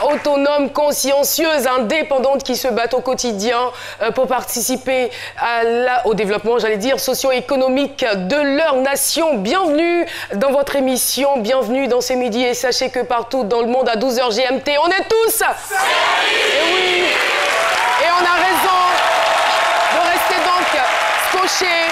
Autonomes, consciencieuses, indépendantes qui se battent au quotidien pour participer au développement, j'allais dire, socio-économique de leur nation. Bienvenue dans votre émission, bienvenue dans ces midis et sachez que partout dans le monde à 12h GMT, on est tous. Et oui, et on a raison de rester donc scotchés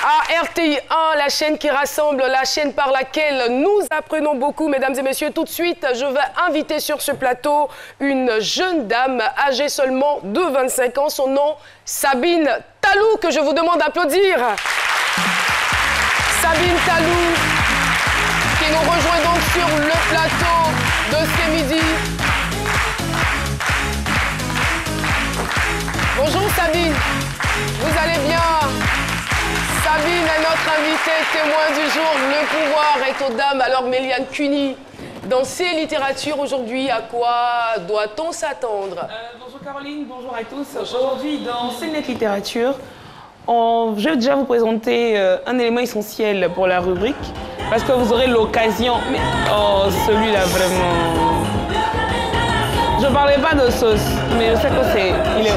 à RTI1, la chaîne qui rassemble, la chaîne par laquelle nous apprenons beaucoup. Mesdames et messieurs, tout de suite, je vais inviter sur ce plateau une jeune dame âgée seulement de 25 ans. Son nom, Sabine Talou, que je vous demande d'applaudir. Sabine Talou, qui nous rejoint donc sur le plateau de ce midi. Bonjour Sabine, vous allez bien? Sabine est notre invitée, témoin du jour. Le pouvoir est aux dames. Alors, Méliane Cuny, dans ces littératures aujourd'hui, à quoi doit-on s'attendre? Bonjour Caroline, bonjour à tous. Aujourd'hui, dans CNET Littérature, je vais déjà vous présenter un élément essentiel pour la rubrique, parce que vous aurez l'occasion... Mais... Oh, celui-là, vraiment... Je ne parlais pas de sauce, mais je sais que c'est... Il est...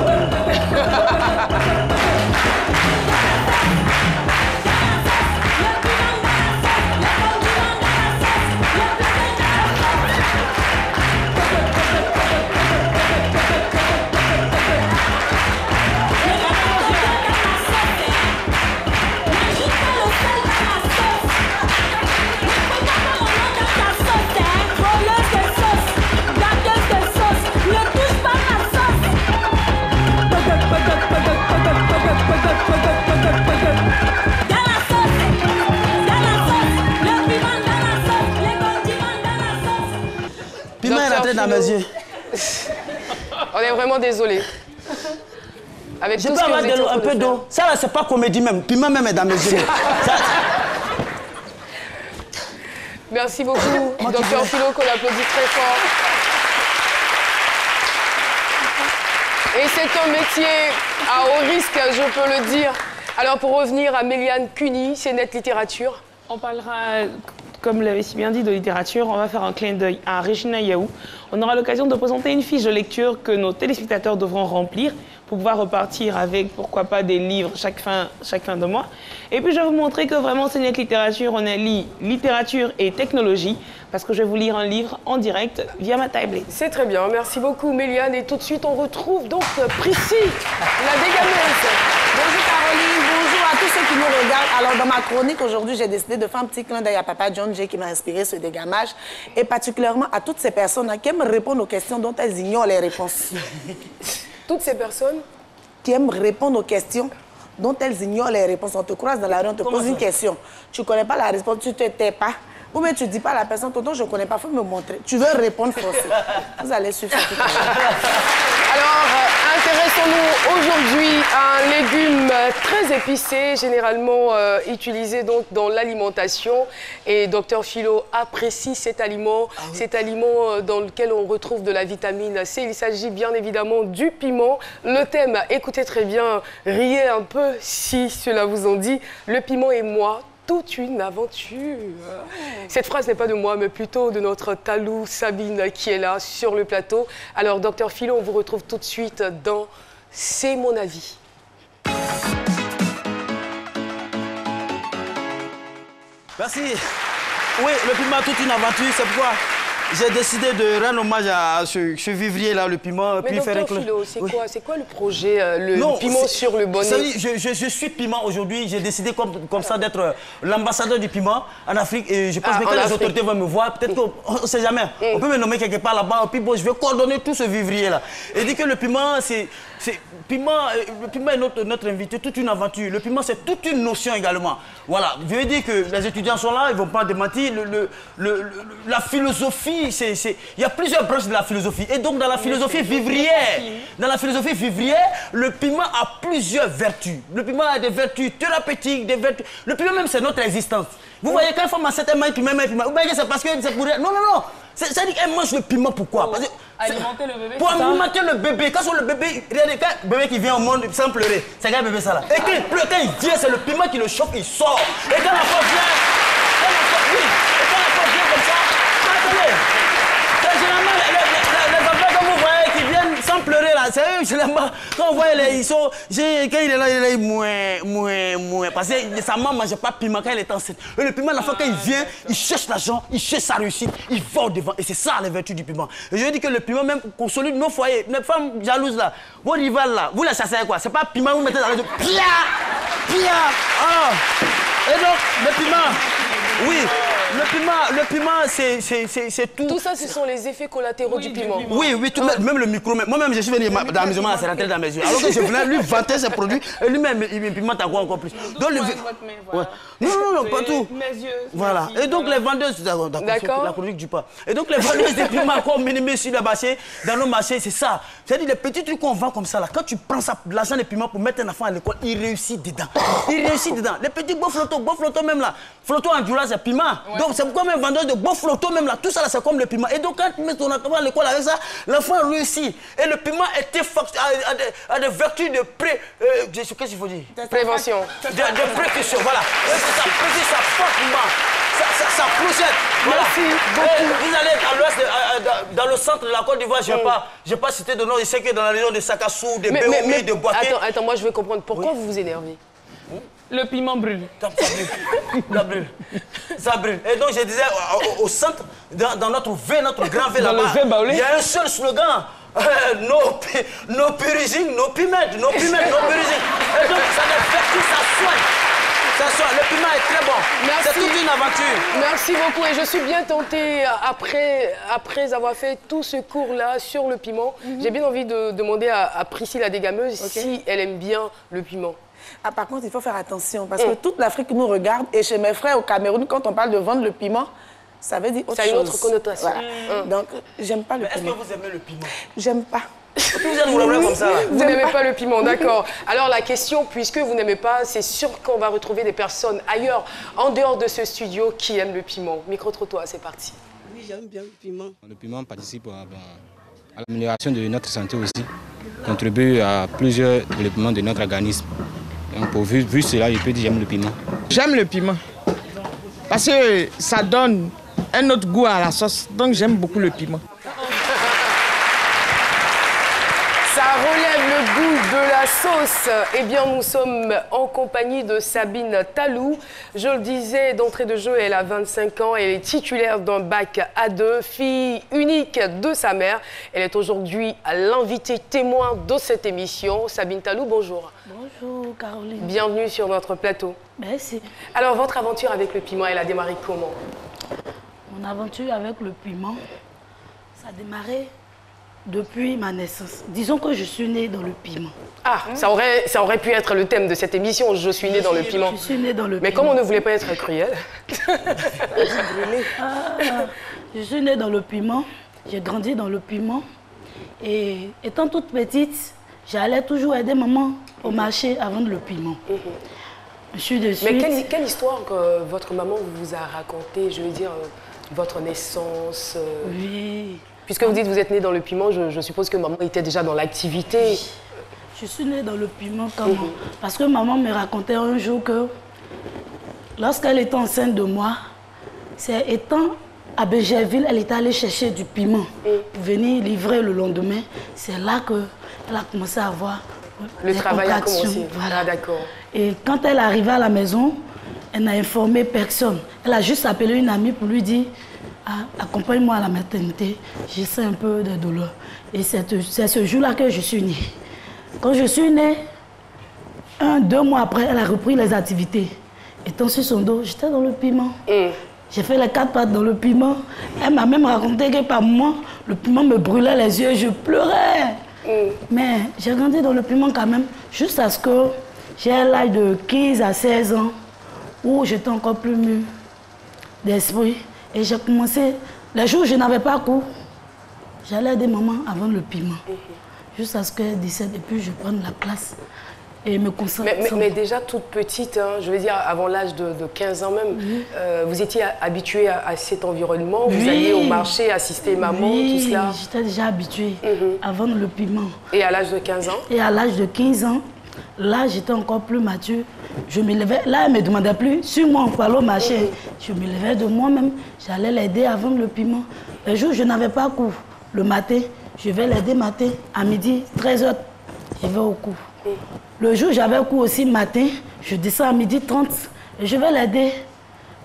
Piment est rentré dans mes yeux. On est vraiment désolé. Avec je peux avoir un peu d'eau. Ça là, c'est pas comédie même. Piment même est dans mes yeux. Merci beaucoup, Docteur Philo, qu'on applaudit très fort. Et c'est un métier à haut risque, je peux le dire. Alors, pour revenir à Méliane Cuny, CNET Littérature. On parlera, comme l'avait si bien dit, de littérature. On va faire un clin d'œil à Regina Yaou. On aura l'occasion de présenter une fiche de lecture que nos téléspectateurs devront remplir pour pouvoir repartir avec, pourquoi pas, des livres chaque fin de mois. Et puis, je vais vous montrer que vraiment, CNET Littérature, on allie littérature et technologie, parce que je vais vous lire un livre en direct via ma tablette. C'est très bien. Merci beaucoup, Méliane. Et tout de suite, on retrouve donc Prissy, la dégameuse. Bonjour Caroline, bonjour à tous ceux qui nous regardent. Alors dans ma chronique aujourd'hui, j'ai décidé de faire un petit clin d'œil à Papa John Jay qui m'a inspiré ce dégamage et particulièrement à toutes ces personnes qui aiment répondre aux questions dont elles ignorent les réponses. Toutes ces personnes qui aiment répondre aux questions dont elles ignorent les réponses. On te croise dans la rue, on te pose une question. Tu ne connais pas la réponse, tu ne te tais pas. Ou bien tu ne dis pas à la personne, tonton, je ne connais pas, il faut me montrer. Tu veux répondre forcément. Vous allez suivre tout à l'heure. Alors, intéressons-nous aujourd'hui à un légume très épicé, généralement utilisé donc dans l'alimentation. Et Docteur Philo apprécie cet aliment, dans lequel on retrouve de la vitamine C. Il s'agit bien évidemment du piment. Le thème, écoutez très bien, riez un peu si cela vous en dit. Le piment et moi, toute une aventure. Cette phrase n'est pas de moi, mais plutôt de notre Talou Sabine qui est là sur le plateau. Alors, Docteur Philo, on vous retrouve tout de suite dans C'est mon avis. Merci. Oui, le piment, toute une aventure, c'est pourquoi j'ai décidé de rendre hommage à ce vivrier-là, le piment. Mais docteur Philo, c'est quoi le projet, le piment sur le bonnet? Je suis piment aujourd'hui. J'ai décidé comme ça d'être l'ambassadeur du piment en Afrique. Et je pense que les autorités vont me voir. Peut-être qu'on ne sait jamais. On peut me nommer quelque part là-bas. Puis bon, je vais coordonner tout ce vivrier-là. Et dire que le piment, le piment est notre invité, toute une aventure. Le piment, c'est toute une notion également. Voilà. Je veux dire que les étudiants sont là, ils ne vont pas démentir. La philosophie, il y a plusieurs branches de la philosophie. Et donc, dans la philosophie vivrière, le piment a plusieurs vertus. Le piment a des vertus thérapeutiques, des vertus... Le piment même, c'est notre existence. Vous voyez, quand il faut masser un piment, vous voyez que c'est parce que c'est pour... Non. C'est-à-dire qu'elle mange le piment, pourquoi? Parce que alimenter le bébé. Pour alimenter le bébé. Quand le bébé, regardez, quand le bébé qui vient au monde sans pleurer, c'est quel bébé ça là? Et quand il pleure, quand il vient, c'est le piment qui le choque, il sort. Et quand l'enfant vient, comme ça, attendez. C'est généralement les enfants que vous voyez qui viennent sans pleurer là, c'est eux généralement. Quand on voit, ils sont, quand il est là, il est mouais. Parce que sa maman ne mangeait pas piment quand elle était enceinte. Et le piment, l'enfant, quand il vient, il cherche l'argent, il cherche sa réussite, il va au devant. Et c'est ça les vertus du piment. Et je dis que le piment, même consolide nos foyers, les femmes jalouses là, vos rivales là, vous les chassez quoi? C'est pas piment, vous mettez dans les yeux. Pia. Et donc, le piment, oui. Le piment, c'est tout. Tout ça, ce sont les effets collatéraux du piment. Oui, même le micro. Moi-même, je suis venu dans la maison, c'est rentré dans mes yeux. Alors que je venais lui vanter ses produits, et lui-même, il pimente à quoi encore plus. Donc, non, pas tout. Mes yeux. Voilà. Et donc, les vendeuses, d'accord, la chronique du pas. Et donc, les vendeuses de piment qu'on minimise sur le marché, dans nos marchés, c'est ça. C'est-à-dire, les petits trucs qu'on vend comme ça, là, quand tu prends l'argent des piments pour mettre un enfant à l'école, il réussit dedans. Les petits beaux flottos même là. Flotto en Jura, c'est piment. Donc, c'est pourquoi même vendeur de beaux flottos, même là, tout ça, là, c'est comme le piment. Et donc, quand tu mets ton enfant à l'école avec ça, l'enfant réussit. Et le piment a des vertus de qu'est-ce qu'il faut dire? Prévention. De précaution, voilà. Ça porte, ça projette. Voilà. Merci beaucoup. Vous allez à l'ouest, dans le centre de la Côte d'Ivoire, je n'ai pas cité de nom, je sais que dans la région de Sakassou, de Béoumi, de Boaké. Attends, moi je veux comprendre. Pourquoi vous vous énervez? Le piment brûle. Ça brûle. Et donc je disais, au centre, dans notre grand V là-bas, il y a un seul slogan. No purging, no piment, no piment, no purging. Et donc ça ne fait que ça soigne. Le piment est très bon. C'est toute une aventure. Merci beaucoup. Et je suis bien tentée, après avoir fait tout ce cours-là sur le piment, j'ai bien envie de demander à Priscille la dégameuse si elle aime bien le piment. Ah, par contre, il faut faire attention parce que toute l'Afrique nous regarde et chez mes frères au Cameroun, quand on parle de vendre le piment, ça veut dire autre chose. Ça a une autre connotation. Voilà. Donc, j'aime pas le piment. Est-ce que vous aimez le piment? J'aime pas. Vous n'aimez pas le piment, d'accord. Alors la question, puisque vous n'aimez pas, c'est sûr qu'on va retrouver des personnes ailleurs, en dehors de ce studio, qui aiment le piment. Micro-trottoir, c'est parti. Oui, j'aime bien le piment. Le piment participe à l'amélioration de notre santé aussi, contribue à plusieurs développements de notre organisme. Donc vu cela, je peux dire j'aime le piment. J'aime le piment parce que ça donne un autre goût à la sauce, donc j'aime beaucoup le piment. Ça relève le goût de la sauce. Eh bien, nous sommes en compagnie de Sabine Talou. Je le disais d'entrée de jeu, elle a 25 ans. Elle est titulaire d'un bac A2, fille unique de sa mère. Elle est aujourd'hui l'invitée témoin de cette émission. Sabine Talou, bonjour. Bonjour, Caroline. Bienvenue sur notre plateau. Merci. Alors, votre aventure avec le piment, elle a démarré comment? Mon aventure avec le piment, ça a démarré depuis ma naissance. Disons que je suis née dans le piment. Ah, ça aurait pu être le thème de cette émission, je suis née dans le piment. Je suis née dans le piment. Mais comme on ne voulait pas être cruel. Je suis née dans le piment, j'ai grandi dans le piment. Et étant toute petite, j'allais toujours aider maman au marché à vendre le piment. Je suis de suite... Mais quelle histoire que votre maman vous a racontée, je veux dire, votre naissance Oui. Puisque vous dites que vous êtes née dans le piment, je suppose que maman était déjà dans l'activité. Je suis née dans le piment comment? Parce que maman me racontait un jour que lorsqu'elle était enceinte de moi, c'est étant à Bégerville, elle était allée chercher du piment pour venir livrer le lendemain. C'est là qu'elle a commencé à avoir le travail a commencé. Voilà. Ah, d'accord. Et quand elle est arrivée à la maison, elle n'a informé personne. Elle a juste appelé une amie pour lui dire accompagne-moi à la maternité, j'ai senti un peu de douleur. Et c'est ce jour-là que je suis née. Quand je suis née, 2 mois après, elle a repris les activités. Étant sur son dos, j'étais dans le piment. J'ai fait les 4 pattes dans le piment. Elle m'a même raconté que par moi, le piment me brûlait les yeux, je pleurais. Mais j'ai grandi dans le piment quand même, jusqu'à ce que j'ai l'âge de 15 à 16 ans, où j'étais encore plus mûre d'esprit. Et j'ai commencé, les jours où je n'avais pas cours, j'allais aider maman à vendre le piment. Jusqu'à ce qu'elle décède et puis je prenne la place. Et me concentrer. Mais déjà toute petite, hein, je veux dire avant l'âge de 15 ans même, vous étiez habituée à cet environnement, vous alliez au marché assister maman, tout cela. Oui, j'étais déjà habituée à vendre le piment. Et à l'âge de 15 ans? Et à l'âge de 15 ans, là j'étais encore plus mature. Je me levais, là elle ne me demandait plus, sur moi on peut aller au marché. Je me levais de moi-même, j'allais l'aider à vendre le piment. Les jours où je n'avais pas cours, le matin, je vais l'aider matin, à midi, 13h, je vais au cours. Le jour où j'avais cours aussi matin, je descends à 12h30 et je vais l'aider.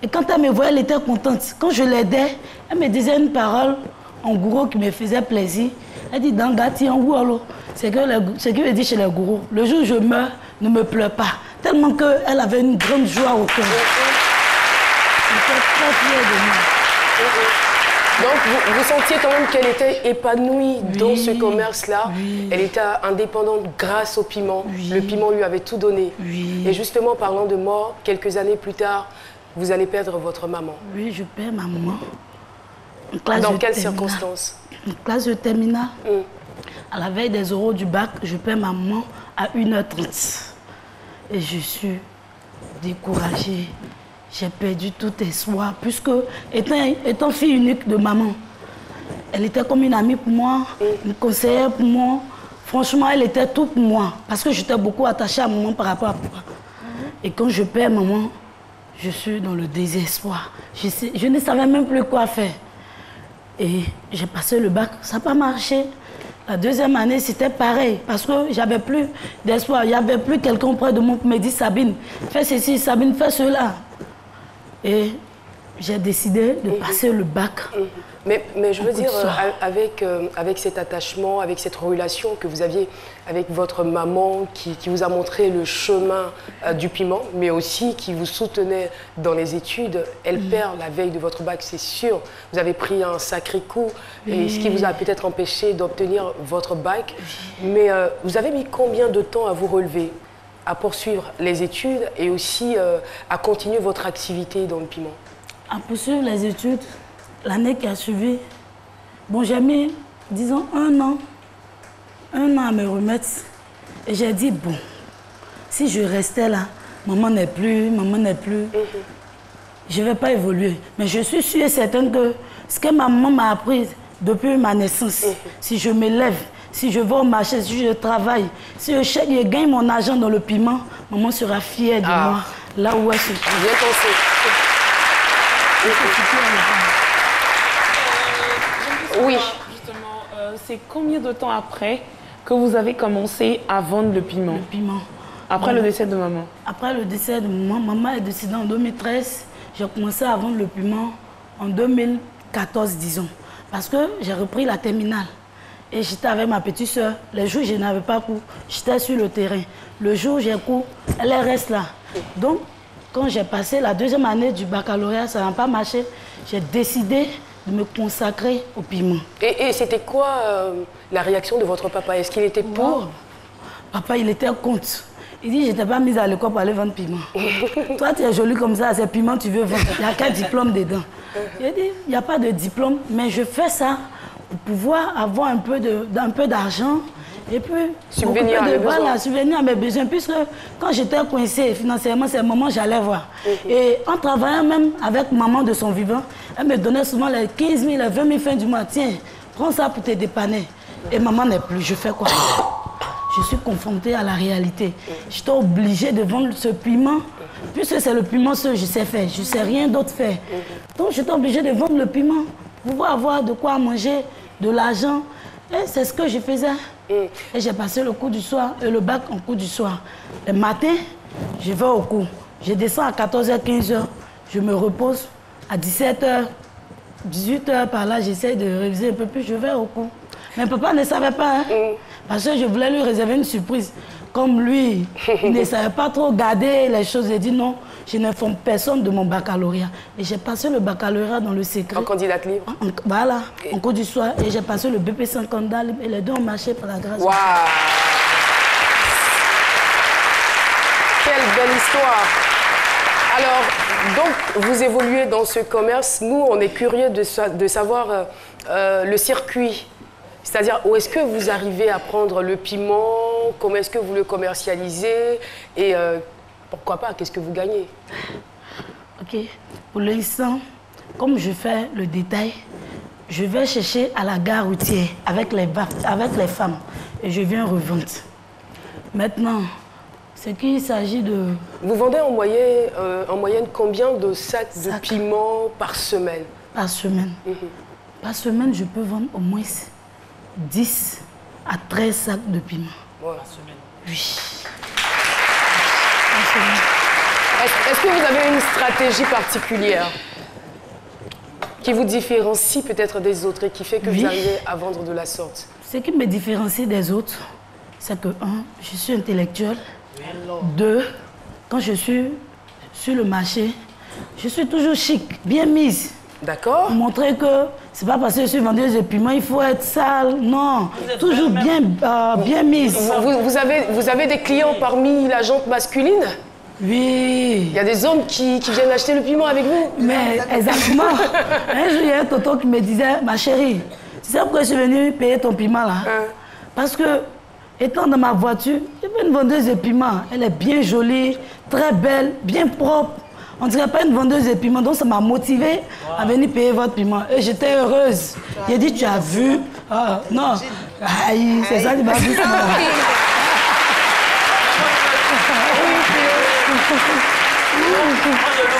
Et quand elle me voyait, elle était contente. Quand je l'aidais, elle me disait une parole en gourou qui me faisait plaisir. Elle dit, Dangati en gourou. C'est ce qu'il veut dire chez les gourous. Le jour où je meurs, ne me pleure pas. Tellement qu'elle avait une grande joie au cœur. J'étais très fière de moi. Donc, vous sentiez quand même qu'elle était épanouie dans ce commerce-là. Elle était indépendante grâce au piment. Le piment lui avait tout donné. Et justement, parlant de mort, quelques années plus tard, vous allez perdre votre maman. Oui, je perds ma maman. Dans quelles circonstances? En classe de terminale. À la veille des oraux du bac, je perds ma maman à 1h30. Et je suis découragée. J'ai perdu tout espoir, puisque étant fille unique de maman, elle était comme une amie pour moi, une conseillère pour moi. Franchement, elle était tout pour moi, parce que j'étais beaucoup attachée à maman par rapport à papa. Et quand je perds maman, je suis dans le désespoir. Je ne savais même plus quoi faire. Et j'ai passé le bac, ça n'a pas marché. La deuxième année, c'était pareil, parce que j'avais plus d'espoir. Il n'y avait plus quelqu'un auprès de moi qui me dit, Sabine, fais ceci, Sabine, fais cela. Et j'ai décidé de passer le bac. Mais je veux dire, avec cet attachement, avec cette relation que vous aviez avec votre maman qui vous a montré le chemin du piment, mais aussi qui vous soutenait dans les études, elle perd la veille de votre bac, c'est sûr. Vous avez pris un sacré coup, et ce qui vous a peut-être empêché d'obtenir votre bac. Mais vous avez mis combien de temps à vous relever, à poursuivre les études et aussi à continuer votre activité dans le piment? À poursuivre les études, l'année qui a suivi, bon, j'ai mis, disons, 1 an à me remettre. Et j'ai dit, bon, si je restais là, maman n'est plus, je ne vais pas évoluer. Mais je suis sûre et certaine que ce que ma maman m'a appris depuis ma naissance, si je me lève, si je vais au marché, si je travaille, si je gagne mon argent dans le piment, maman sera fière de moi, là où elle se trouve. Bien pensé. Oui. Justement, c'est combien de temps après que vous avez commencé à vendre le piment? Le piment. Après le décès de maman? Après le décès de maman, maman est décédée en 2013. J'ai commencé à vendre le piment en 2014, disons. Parce que j'ai repris la terminale. Et j'étais avec ma petite soeur. Les jours où je n'avais pas cours, j'étais sur le terrain. Le jour où j'ai cours, elle reste là. Donc, quand j'ai passé la deuxième année du baccalauréat, ça n'a pas marché. J'ai décidé de me consacrer au piment. Et c'était quoi la réaction de votre papa? Est-ce qu'il était pour? Papa, il était contre. Il dit, je n'étais pas mise à l'école pour aller vendre piment. Toi, tu es jolie comme ça, c'est piment, tu veux vendre. Il n'y a qu'un diplôme dedans. Il a dit, il n'y a pas de diplôme, mais je fais ça pour pouvoir avoir un peu d'argent. Et puis, subvenir à mes besoins. Puisque quand j'étais coincée financièrement, c'est le moment où j'allais voir. Et en travaillant même avec maman de son vivant, elle me donnait souvent les 15 000, les 20 000 fins du mois. Tiens, prends ça pour te dépanner. Et maman n'est plus. Je fais quoi? Je suis confrontée à la réalité. J'étais obligée de vendre ce piment. Puisque c'est le piment seul que je sais faire. Je ne sais rien d'autre faire. Donc, j'étais obligée de vendre le piment pour pouvoir avoir de quoi manger, de l'argent. Et c'est ce que je faisais. Et j'ai passé le cours du soir et le bac en cours du soir. Le matin, je vais au cours. Je descends à 14h, 15h. Je me repose à 17h. 18h par là, j'essaie de réviser un peu plus, je vais au cours. Mais papa ne savait pas, hein, parce que je voulais lui réserver une surprise. Comme lui, il ne savait pas trop garder les choses, il a dit non, je n'informe personne de mon baccalauréat. Et j'ai passé le baccalauréat dans le secret. En candidate libre. Voilà, en cours du soir. Et j'ai passé le BP 5 candidat libre et les deux ont marché par la grâce. Waouh! Quelle belle histoire! Alors, donc, vous évoluez dans ce commerce. Nous, on est curieux de savoir le circuit. C'est-à-dire, où est-ce que vous arrivez à prendre le piment? Comment est-ce que vous le commercialisez? Et pourquoi pas? Qu'est-ce que vous gagnez? Ok. Pour l'instant, comme je fais le détail, je vais chercher à la gare routière avec les femmes. Et je viens revendre. Maintenant, ce qu'il s'agit de... Vous vendez en moyenne combien de sacs de piment par semaine? Par semaine. Par semaine, je peux vendre au moins 10 à 13 sacs de piment. Ouais. Oui. Est-ce que vous avez une stratégie particulière qui vous différencie peut-être des autres et qui fait que vous arrivez à vendre de la sorte? Ce qui me différencie des autres, c'est que, 1, je suis intellectuelle. 2, quand je suis sur le marché, je suis toujours chic, bien mise. D'accord. Pour montrer que c'est pas parce que je suis vendeuse de piment, il faut être sale. Non, toujours bien mise. Vous avez des clients parmi la gente masculine? Oui. Il y a des hommes qui viennent acheter le piment avec vous? Mais exactement. Un jour, il y a un tonton qui me disait, ma chérie, tu sais pourquoi je suis venue payer ton piment là? Parce que, étant dans ma voiture, il y avait une vendeuse de piment. Elle est bien jolie, très belle, bien propre. On ne dirait pas une vendeuse de piment, donc ça m'a motivée à venir payer votre piment. Et j'étais heureuse. Il a dit, tu as vu? Ah, non. Aïe, c'est ça qui m'a dit.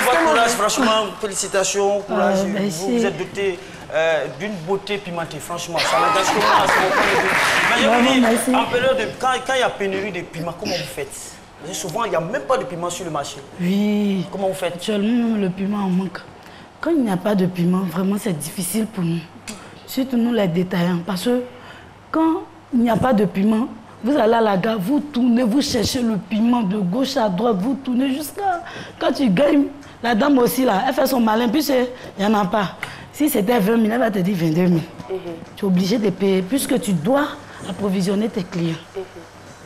Votre courage, franchement, félicitations, courage. Vous êtes doté d'une beauté pimentée, franchement. Ça m'engage comment à ce moment. Mais je vous dis, en période de, quand il y a pénurie de piment, comment vous faites? Parce que souvent, il n'y a même pas de piment sur le marché. Oui. Comment vous faites? Actuellement, le piment en manque. Quand il n'y a pas de piment, vraiment, c'est difficile pour nous. Surtout nous, les détaillants. Parce que quand il n'y a pas de piment, vous allez à la gare, vous tournez, vous cherchez le piment de gauche à droite, vous tournez jusqu'à... Quand tu gagnes, la dame aussi, là, elle fait son malin, puisqu'il n'y en a pas. Si c'était 20 000, elle va te dire 22 000. Tu es obligé de payer, puisque tu dois approvisionner tes clients.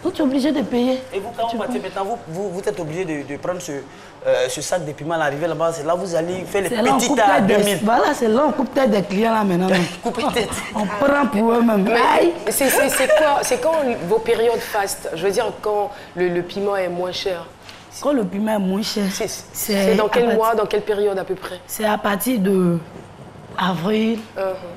Donc tu es obligé de payer. Et vous, quand vous partez maintenant, vous êtes obligé de prendre ce sac de piment à l'arrivée là-bas, c'est là où vous allez faire les petits tas à 2000. Voilà, c'est là on coupe tête des clients là maintenant. Coupe tête. On prend pour eux-mêmes. C'est quand vos périodes fastes? Je veux dire, quand le piment est moins cher? Quand le piment est moins cher, c'est dans quel mois, dans quelle période à peu près? C'est à partir de avril,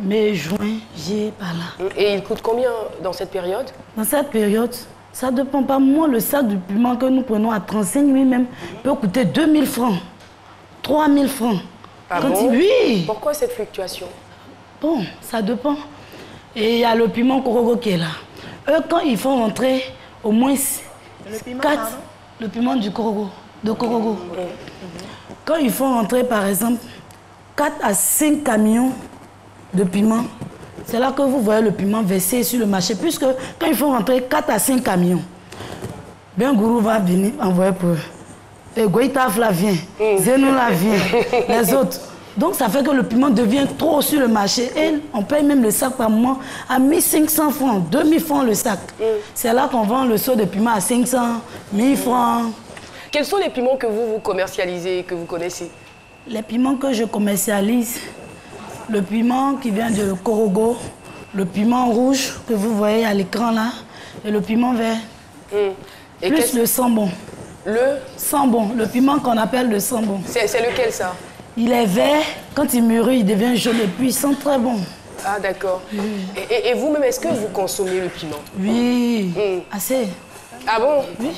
mai, juin, juillet, par là. Et il coûte combien dans cette période? Dans cette période, ça ne dépend pas. Moi, le sac de piment que nous prenons à 35 000 même peut coûter 2 000 francs, 3 000 francs. Ah bon? Oui. Pourquoi cette fluctuation? Bon, ça dépend. Et il y a le piment Korogo qui est là. Eux, quand ils font rentrer au moins 4... Le piment du Korogo, de Korogo. Quand ils font rentrer, par exemple, 4 à 5 camions de piment, c'est là que vous voyez le piment versé sur le marché. Puisque quand ils font rentrer 4 à 5 camions, bien Gourou va venir envoyer pour eux. Et Goïtaf là vient, Zenou là vient, les autres. Donc ça fait que le piment devient trop sur le marché. Et on paye même le sac par mois à 1 500 francs, 2 000 francs le sac. C'est là qu'on vend le seau de piment à 500, 1 000 francs. Quels sont les piments que vous commercialisez, que vous connaissez? Les piments que je commercialise, le piment qui vient de Korogo, le piment rouge que vous voyez à l'écran là, et le piment vert. Et plus le sambon. Le sambon, le piment qu'on appelle le sambon. C'est lequel ça? Il est vert, quand il mûrit, il devient jaune et puis il sent très bon. Ah d'accord. Et vous-même, est-ce que vous consommez le piment? Oui, assez. Ah bon? Oui.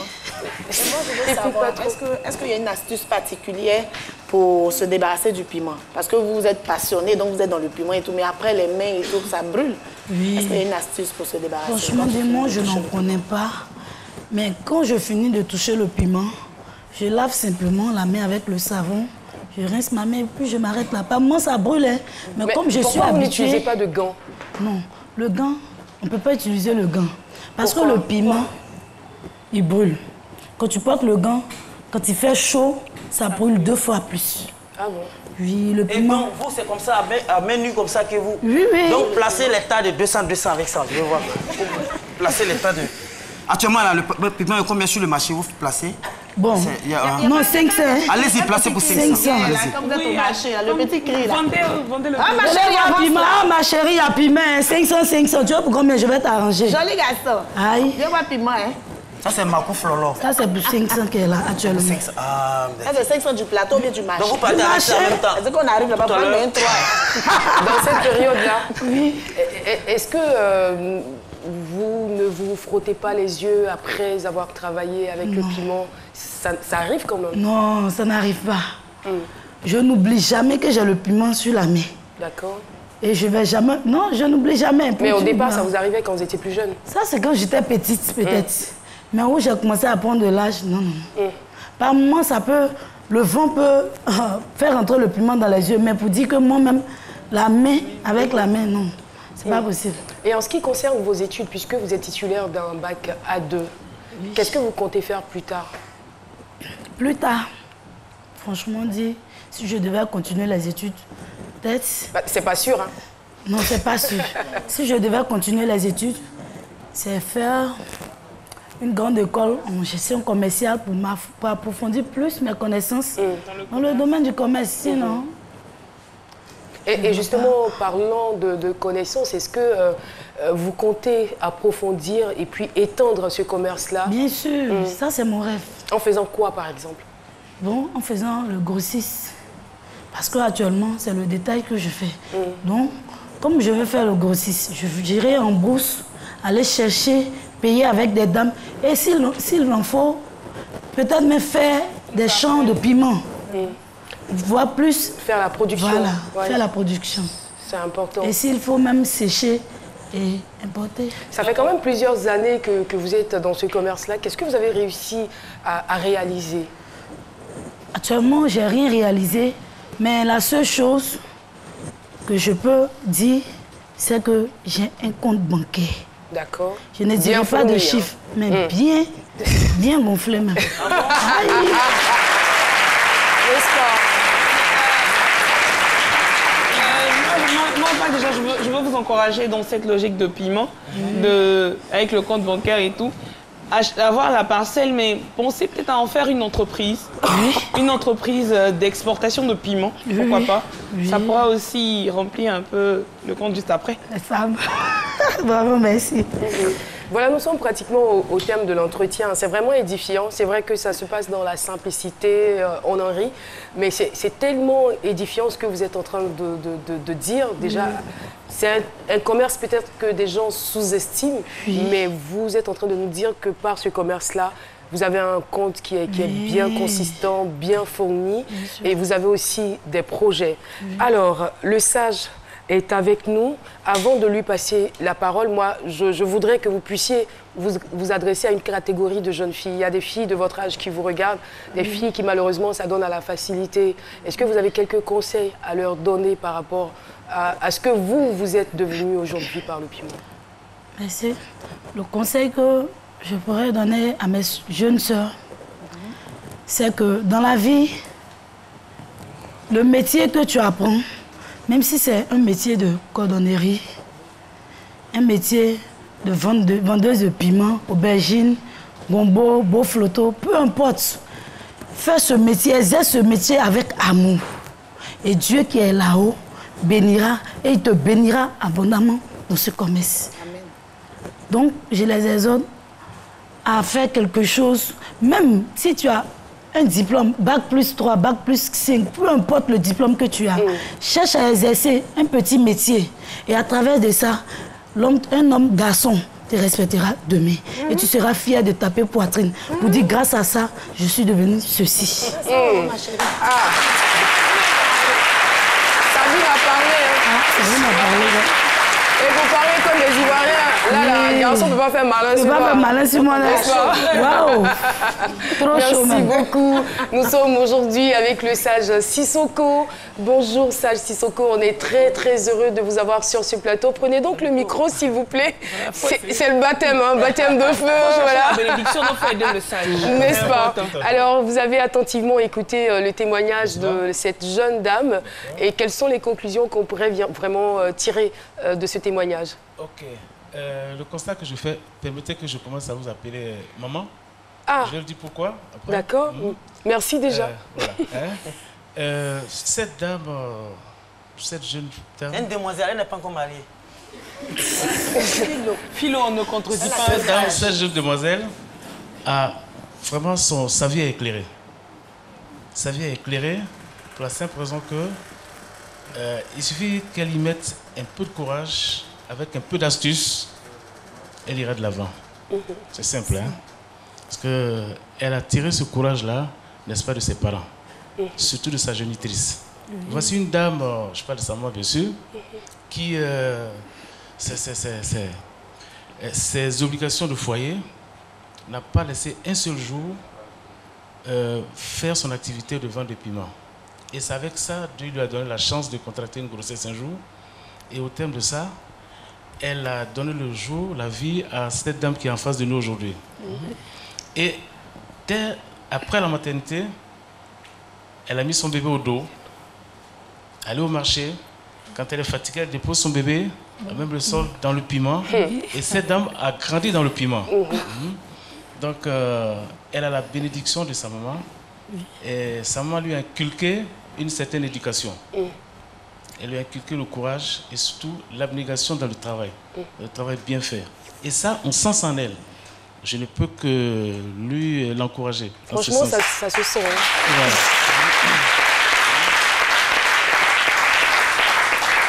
Est-ce qu'il y a une astuce particulière pour se débarrasser du piment? Parce que vous êtes passionné, donc vous êtes dans le piment et tout, mais après les mains et tout, ça brûle. Oui. Est-ce qu'il y a une astuce pour se débarrasser? Franchement, moi, je n'en connais pas. Mais quand je finis de toucher le piment, je lave simplement la main avec le savon Je rince ma main et puis je m'arrête là. Pas moi, ça brûle. Hein. Mais comme je suis habituée... Pourquoi vous n'utilisez pas de gants? Non, le gant, on ne peut pas utiliser le gant. Parce que le piment, il brûle. Quand tu portes le gant, quand il fait chaud, ça brûle 2 fois plus. Ah bon? Oui, le piment... Et donc, vous, c'est comme ça, à main nue comme ça que vous... Oui, oui. Donc, placez les tas de 200 avec ça, je vais voir. Placez les tas de... Actuellement, là, le piment est combien sur le marché? Vous placez? Bon, non, 500. Allez-y, placez pour 500. Allez-y. Comme vous êtes au marché, le petit cri là. Vendez le Ah, ma chérie, Piment, ah, ma chérie, il y a piment. 500, 500. Tu vois pour combien je vais t'arranger? Joli garçon. Aïe. Viens voir piment, hein. Ça, c'est Marco Flolo. Ça, c'est pour 500 qu'elle est là actuellement. 500. Ah, Ça, c'est 500 du plateau ou bien du marché. donc, vous partez acheter en même temps. C'est qu'on arrive là-bas, prendre un 3. Dans cette période-là, est-ce que vous ne vous frottez pas les yeux après avoir travaillé avec le piment? Ça arrive quand même? Non, ça n'arrive pas. Je n'oublie jamais que j'ai le piment sur la main. D'accord. Et je vais jamais... Non, je n'oublie jamais. Mais au départ, ça vous arrivait quand vous étiez plus jeune? Ça, c'est quand j'étais petite, peut-être. Mais où j'ai commencé à prendre de l'âge, non, non. Par moment, ça peut... Le vent peut faire entrer le piment dans les yeux. Mais pour dire que moi-même, la main, avec la main, non. C'est pas possible. Et en ce qui concerne vos études, puisque vous êtes titulaire d'un bac A2, qu'est-ce que vous comptez faire plus tard? Plus tard, franchement dit, si je devais continuer les études, peut-être... Bah, c'est pas sûr, hein? Non, c'est pas sûr. Si je devais continuer les études, c'est faire une grande école en gestion commerciale pour approfondir plus mes connaissances dans le domaine du commerce. Sinon... Et justement, parlant de connaissances, est-ce que vous comptez approfondir et puis étendre ce commerce-là? Bien sûr, ça c'est mon rêve. En faisant quoi, par exemple? Bon, en faisant le grossiste. Parce qu'actuellement, c'est le détail que je fais. Donc, comme je veux faire le grossiste, j'irai en bourse, aller chercher, payer avec des dames. Et s'il en faut, peut-être me faire des champs de piment. Voire plus... Faire la production. Voilà, ouais. Faire la production. C'est important. Et s'il faut même sécher et importer. Ça fait quand même plusieurs années que vous êtes dans ce commerce-là. Qu'est-ce que vous avez réussi à réaliser? Actuellement, je n'ai rien réalisé. Mais la seule chose que je peux dire, c'est que j'ai un compte bancaire. D'accord. Je ne dirai pas de chiffres, mais bien gonflé même. Déjà, je veux vous encourager dans cette logique de piment, avec le compte bancaire et tout, avoir la parcelle, mais pensez peut-être à en faire une entreprise, une entreprise d'exportation de piment, pourquoi pas. Ça pourra aussi remplir un peu le compte juste après. Les femmes. Bravo, merci. Voilà, nous sommes pratiquement au terme de l'entretien. C'est vraiment édifiant. C'est vrai que ça se passe dans la simplicité, on en rit. Mais c'est tellement édifiant ce que vous êtes en train de dire. Déjà, c'est un commerce peut-être que des gens sous-estiment. Mais vous êtes en train de nous dire que par ce commerce-là, vous avez un compte qui est bien consistant, bien fourni. Et vous avez aussi des projets. Alors, le sage est avec nous. Avant de lui passer la parole, moi, je voudrais que vous puissiez vous adresser à une catégorie de jeunes filles. Il y a des filles de votre âge qui vous regardent, des filles qui, malheureusement, ça donne à la facilité. Est-ce que vous avez quelques conseils à leur donner par rapport à ce que vous êtes devenu aujourd'hui par le piment? Merci. Le conseil que je pourrais donner à mes jeunes sœurs, c'est que dans la vie, le métier que tu apprends, même si c'est un métier de cordonnerie, un métier de vendeuse de piment, aubergine, gombo, beau flotto, peu importe. Fais ce métier, exerce ce métier avec amour. Et Dieu qui est là-haut bénira et il te bénira abondamment dans ce commerce. Amen. Donc, je les exhorte à faire quelque chose, même si tu as un diplôme, bac plus 3, bac plus 5, peu importe le diplôme que tu as, cherche à exercer un petit métier. Et à travers de ça, un homme garçon te respectera demain. Et tu seras fier de taper poitrine pour dire grâce à ça, je suis devenue ceci. Ça dit à parler. Ça dit à parler. Et vous parlez comme les Ivoiriens, Là, garçon ne peut pas faire malin sur moi. Tu peux pas faire malin sur moi, là. Waouh. Trop chaud, Merci beaucoup. Nous sommes aujourd'hui avec le sage Sissoko. Bonjour, sage Sissoko. On est très, très heureux de vous avoir sur ce plateau. Prenez donc le micro, s'il vous plaît. C'est le baptême, hein, baptême de feu. Voilà. La bénédiction nous fait de le sage. N'est-ce pas? Alors, vous avez attentivement écouté le témoignage de cette jeune dame. Et quelles sont les conclusions qu'on pourrait vraiment tirer de ce témoignage? Ok. Le constat que je fais, permettez que je commence à vous appeler maman. Ah. Je le dis pourquoi. D'accord. Merci déjà. Voilà. Cette dame, cette jeune dame... Une demoiselle, elle n'est pas encore mariée. Philo, on ne contredit pas. Cette dame, cette jeune demoiselle, a vraiment sa vie est éclairée. Sa vie est éclairée pour la simple raison que il suffit qu'elle y mette un peu de courage, avec un peu d'astuce, elle ira de l'avant. C'est simple, hein? Parce qu'elle a tiré ce courage-là, n'est-ce pas, de ses parents, surtout de sa génitrice. Voici une dame, je parle de sa maman bien sûr, qui, ses obligations de foyer, n'a pas laissé un seul jour faire son activité de vente de piment. Et c'est avec ça, Dieu lui a donné la chance de contracter une grossesse un jour. Et au terme de ça, elle a donné le jour, la vie à cette dame qui est en face de nous aujourd'hui. Et après la maternité, elle a mis son bébé au dos, elle est au marché. Quand elle est fatiguée, elle dépose son bébé, même le sol, dans le piment. Et cette dame a grandi dans le piment. Donc, elle a la bénédiction de sa maman. Et sa maman lui a inculqué une certaine éducation. Elle lui a inculqué le courage et surtout l'abnégation dans le travail bien fait. Et ça, on sent ça en elle. Je ne peux que lui l'encourager. Franchement, ça se sent. Hein.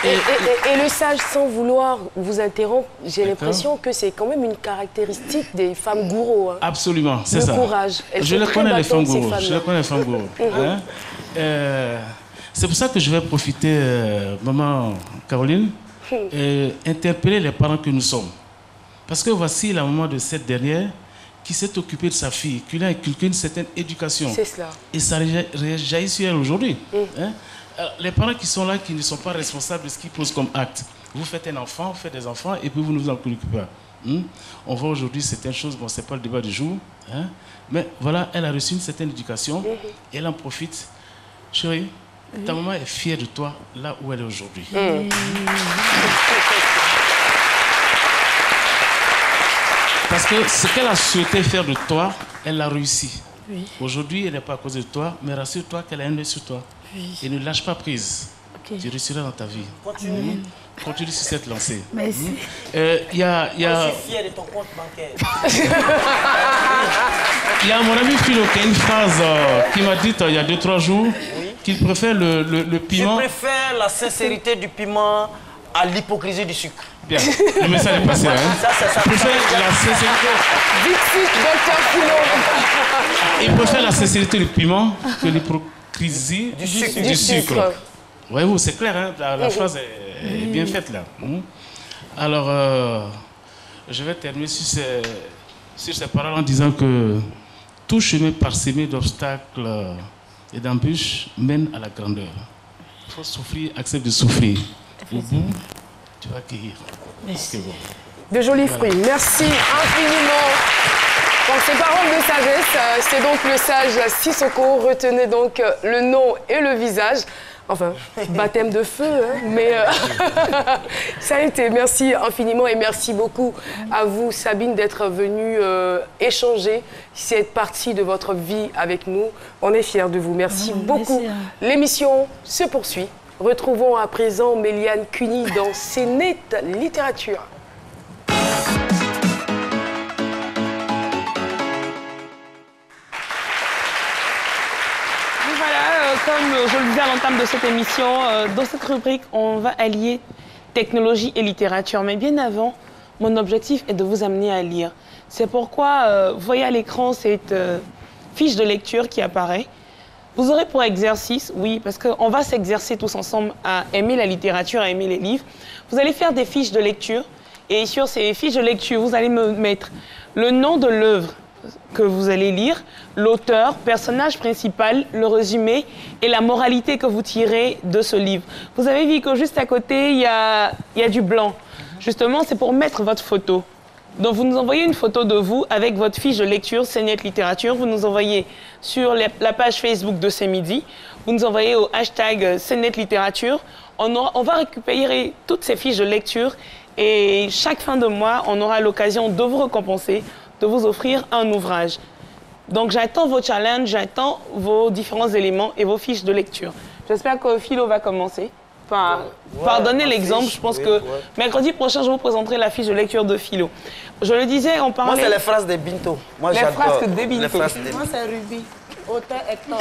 Ouais. Et le sage, sans vouloir vous interrompre, j'ai l'impression que c'est quand même une caractéristique des femmes gourous. Hein. Absolument, c'est ça. Le courage. Je les connais, les femmes gourous. Je les connais, les femmes gourous. C'est pour ça que je vais profiter, maman Caroline, interpeller les parents que nous sommes. Parce que voici la maman de cette dernière qui s'est occupée de sa fille, qui lui a inculqué une certaine éducation. C'est cela. Et ça jaillit sur elle aujourd'hui. Les parents qui sont là, qui ne sont pas responsables de ce qu'ils posent comme acte. Vous faites un enfant, vous faites des enfants, et puis vous ne vous en occupez pas. On voit aujourd'hui certaines choses, bon, ce n'est pas le débat du jour. Mais voilà, elle a reçu une certaine éducation, et elle en profite. Chérie, ta maman est fière de toi, là où elle est aujourd'hui. Parce que ce qu'elle a souhaité faire de toi, elle l'a réussi. Aujourd'hui, elle n'est pas à cause de toi, mais rassure-toi qu'elle a un œil sur toi. Et ne lâche pas prise. Tu réussiras dans ta vie. Continue sur cette lancée. Merci. Je suis fier de ton compte bancaire. Il y a mon ami Philo qui a une phrase qui m'a dit il y a 2-3 jours qu'il préfère le piment. Je préfère la sincérité du piment à l'hypocrisie du sucre. Bien, le message est passé. Hein? Ça préfère la sincérité. Il préfère la sincérité du piment que l'hypocrisie du sucre. Voyez-vous, c'est clair, hein? La phrase est bien faite là. Alors, je vais terminer sur ces paroles en disant que tout chemin parsemé d'obstacles et d'embûches mène à la grandeur. Il faut souffrir, accepte de souffrir. Au bout, tu vas accueillir. Merci. Bon. De jolis fruits. Merci infiniment pour ces paroles de sagesse. C'est donc le sage Sissoko. Retenez donc le nom et le visage. Enfin, baptême de feu, hein, mais ça a été. Merci infiniment et merci beaucoup à vous, Sabine, d'être venue échanger cette partie de votre vie avec nous. On est fiers de vous. Merci beaucoup. L'émission se poursuit. Retrouvons à présent Méliane Cuny dans Cénet Littérature. Comme je le disais à l'entame de cette émission, dans cette rubrique, on va allier technologie et littérature. Mais bien avant, mon objectif est de vous amener à lire. C'est pourquoi, vous voyez à l'écran cette fiche de lecture qui apparaît. Vous aurez pour exercice, oui, parce qu'on va s'exercer tous ensemble à aimer la littérature, à aimer les livres. Vous allez faire des fiches de lecture Et sur ces fiches de lecture, vous allez me mettre le nom de l'œuvre que vous allez lire, l'auteur, personnage principal, le résumé et la moralité que vous tirez de ce livre. Vous avez vu que juste à côté, il y a du blanc. Justement, c'est pour mettre votre photo. Donc, vous nous envoyez une photo de vous avec votre fiche de lecture CNET Littérature. Vous nous envoyez sur la page Facebook de C'est Midi. Vous nous envoyez au hashtag CNET Littérature. On va récupérer toutes ces fiches de lecture et chaque fin de mois, on aura l'occasion de vous récompenser, de vous offrir un ouvrage. Donc, j'attends vos challenges, j'attends vos différents éléments et vos fiches de lecture. J'espère que Philo va commencer. Par donner l'exemple, je pense que mercredi prochain, je vous présenterai la fiche de lecture de Philo. Je le disais, on parlait... Moi, c'est les phrases de Binto. Moi, j'adore. Les phrases de Binto. Moi, c'est Ruby. Auteur Hector.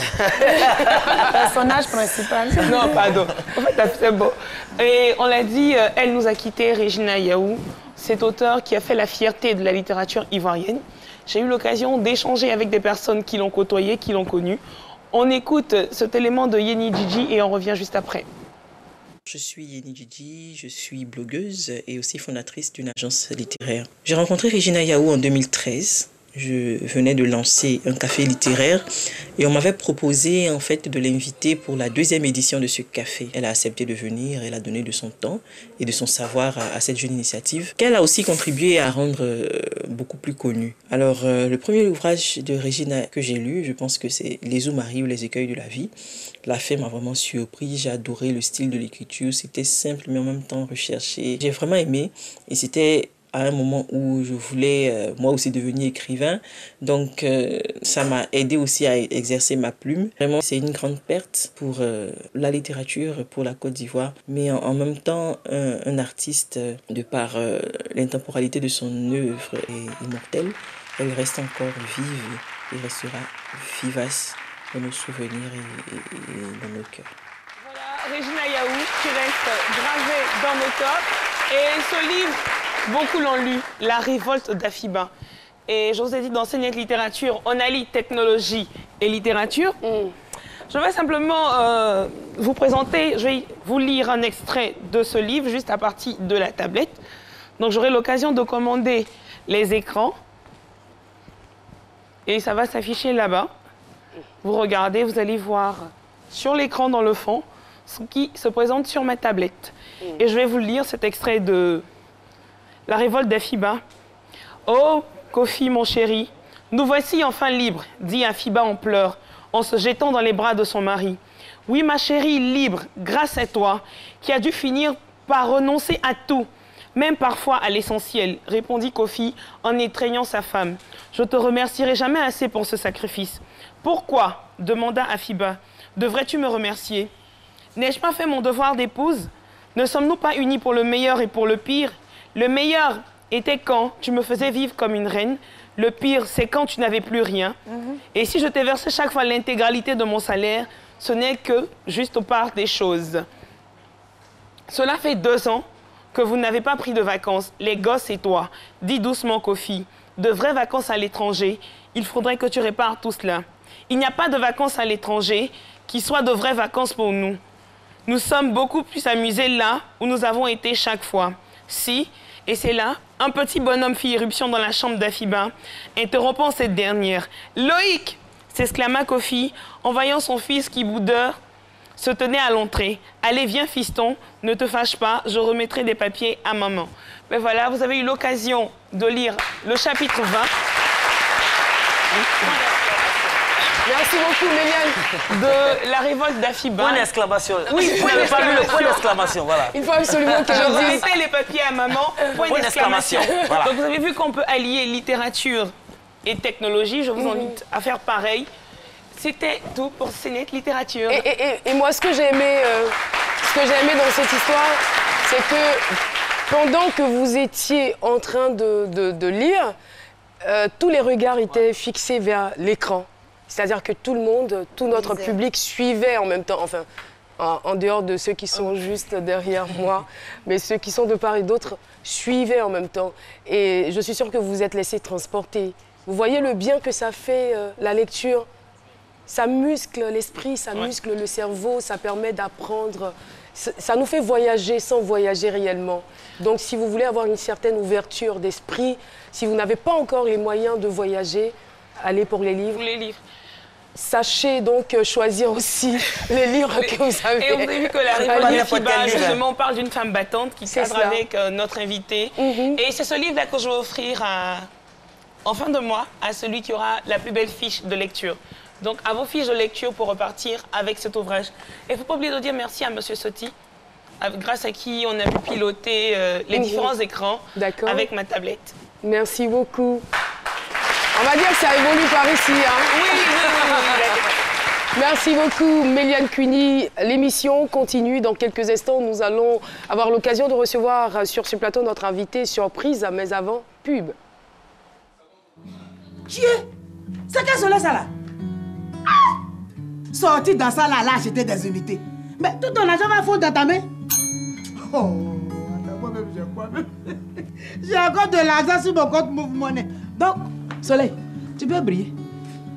Personnage principal. Non, pardon. En fait, c'est beau. Et on l'a dit, elle nous a quitté, Regina Yaou, cet auteur qui a fait la fierté de la littérature ivoirienne. J'ai eu l'occasion d'échanger avec des personnes qui l'ont côtoyé, qui l'ont connu. On écoute cet élément de Yeni Djidji et on revient juste après. Je suis Yeni Djidji, je suis blogueuse et aussi fondatrice d'une agence littéraire. J'ai rencontré Regina Yaou en 2013. Je venais de lancer un café littéraire et on m'avait proposé en fait de l'inviter pour la 2e édition de ce café. Elle a accepté de venir, elle a donné de son temps et de son savoir à cette jeune initiative qu'elle a aussi contribué à rendre beaucoup plus connue. Alors le premier ouvrage de Regina que j'ai lu, je pense que c'est Les Marie ou Les écueils de la vie. La fin m'a vraiment surpris, j'ai adoré le style de l'écriture, c'était simple mais en même temps recherché. J'ai vraiment aimé et c'était à un moment où je voulais moi aussi devenir écrivain. Donc ça m'a aidé aussi à exercer ma plume. Vraiment, c'est une grande perte pour la littérature, pour la Côte d'Ivoire. Mais en même temps, un artiste, de par l'intemporalité de son œuvre est immortelle. Elle reste encore vive et restera vivace dans nos souvenirs et dans nos cœurs. Voilà, Regina Yaou qui reste gravée dans nos cœurs. Et ce livre, beaucoup l'ont lu, La révolte d'Afiba. Et je vous ai dit, dans CNET Littérature, on allie technologie et littérature. Je vais simplement vous présenter, je vais vous lire un extrait de ce livre, juste à partir de la tablette. Donc j'aurai l'occasion de commander les écrans. Et ça va s'afficher là-bas. Vous regardez, vous allez voir sur l'écran dans le fond ce qui se présente sur ma tablette. Et je vais vous lire cet extrait de La révolte d'Afiba. « Oh, Kofi, mon chéri, nous voici enfin libres, dit Afiba en pleurs, en se jetant dans les bras de son mari. Oui, ma chérie, libre, grâce à toi, qui as dû finir par renoncer à tout, même parfois à l'essentiel, répondit Kofi en étreignant sa femme. Je te remercierai jamais assez pour ce sacrifice. Pourquoi, demanda Afiba, devrais-tu me remercier? N'ai-je pas fait mon devoir d'épouse? Ne sommes-nous pas unis pour le meilleur et pour le pire? Le meilleur était quand tu me faisais vivre comme une reine. Le pire, c'est quand tu n'avais plus rien. Et si je t'ai versé chaque fois l'intégralité de mon salaire, ce n'est que juste au part des choses. Cela fait 2 ans que vous n'avez pas pris de vacances, les gosses et toi. Dis doucement, Kofi. De vraies vacances à l'étranger, il faudrait que tu répares tout cela. Il n'y a pas de vacances à l'étranger qui soient de vraies vacances pour nous. Nous sommes beaucoup plus amusés là où nous avons été chaque fois. Si, et c'est là, un petit bonhomme fit irruption dans la chambre d'Afiba, interrompant cette dernière. « Loïc !» s'exclama Kofi, en voyant son fils qui, boudeur, se tenait à l'entrée. « Allez, viens, fiston, ne te fâche pas, je remettrai des papiers à maman. » Mais voilà, vous avez eu l'occasion de lire le chapitre 20. Merci beaucoup, Méliane. De La révolte d'Afiba. Point d'exclamation. Oui, vous n'avez pas lu le point d'exclamation, voilà. Il faut absolument que je je dise. remettais les papiers à maman, point d'exclamation. Voilà. Donc vous avez vu qu'on peut allier littérature et technologie. Je vous invite à faire pareil. C'était tout pour CNET Littérature. Et moi, ce que j'ai aimé dans cette histoire, c'est que pendant que vous étiez en train de lire, tous les regards étaient fixés vers l'écran. C'est-à-dire que tout le monde, tout notre public suivait en même temps, enfin, en dehors de ceux qui sont juste derrière moi, mais ceux qui sont de part et d'autre suivaient en même temps. Et je suis sûre que vous vous êtes laissé transporter. Vous voyez le bien que ça fait, la lecture. Ça muscle l'esprit, ça muscle le cerveau, ça permet d'apprendre ça nous fait voyager sans voyager réellement. Donc, si vous voulez avoir une certaine ouverture d'esprit, si vous n'avez pas encore les moyens de voyager, allez pour les livres. Sachez donc choisir aussi les livres que vous avez. Et on a vu que la Révolution FIBA, justement, on parle d'une femme battante qui cadre avec notre invité. Et c'est ce livre-là que je vais offrir en fin de mois à celui qui aura la plus belle fiche de lecture. Donc, à vos fiches de lecture pour repartir avec cet ouvrage. Et il ne faut pas oublier de dire merci à M. Sotti, grâce à qui on a pu piloter les différents écrans avec ma tablette. Merci beaucoup. On va dire que ça évolue par ici. Hein. Oui. Merci beaucoup, Méliane Cuny. L'émission continue. Dans quelques instants, nous allons avoir l'occasion de recevoir sur ce plateau notre invité surprise. Mais avant, pub. Dieu, c'est quel soleil ça là? Sorti dans ça là, acheter des invités. Mais tout ton argent va fondre dans ta main. Oh, moi-même j'ai quoi? J'ai encore de l'argent sur mon compte Move Money. Donc, Soleil, tu peux briller.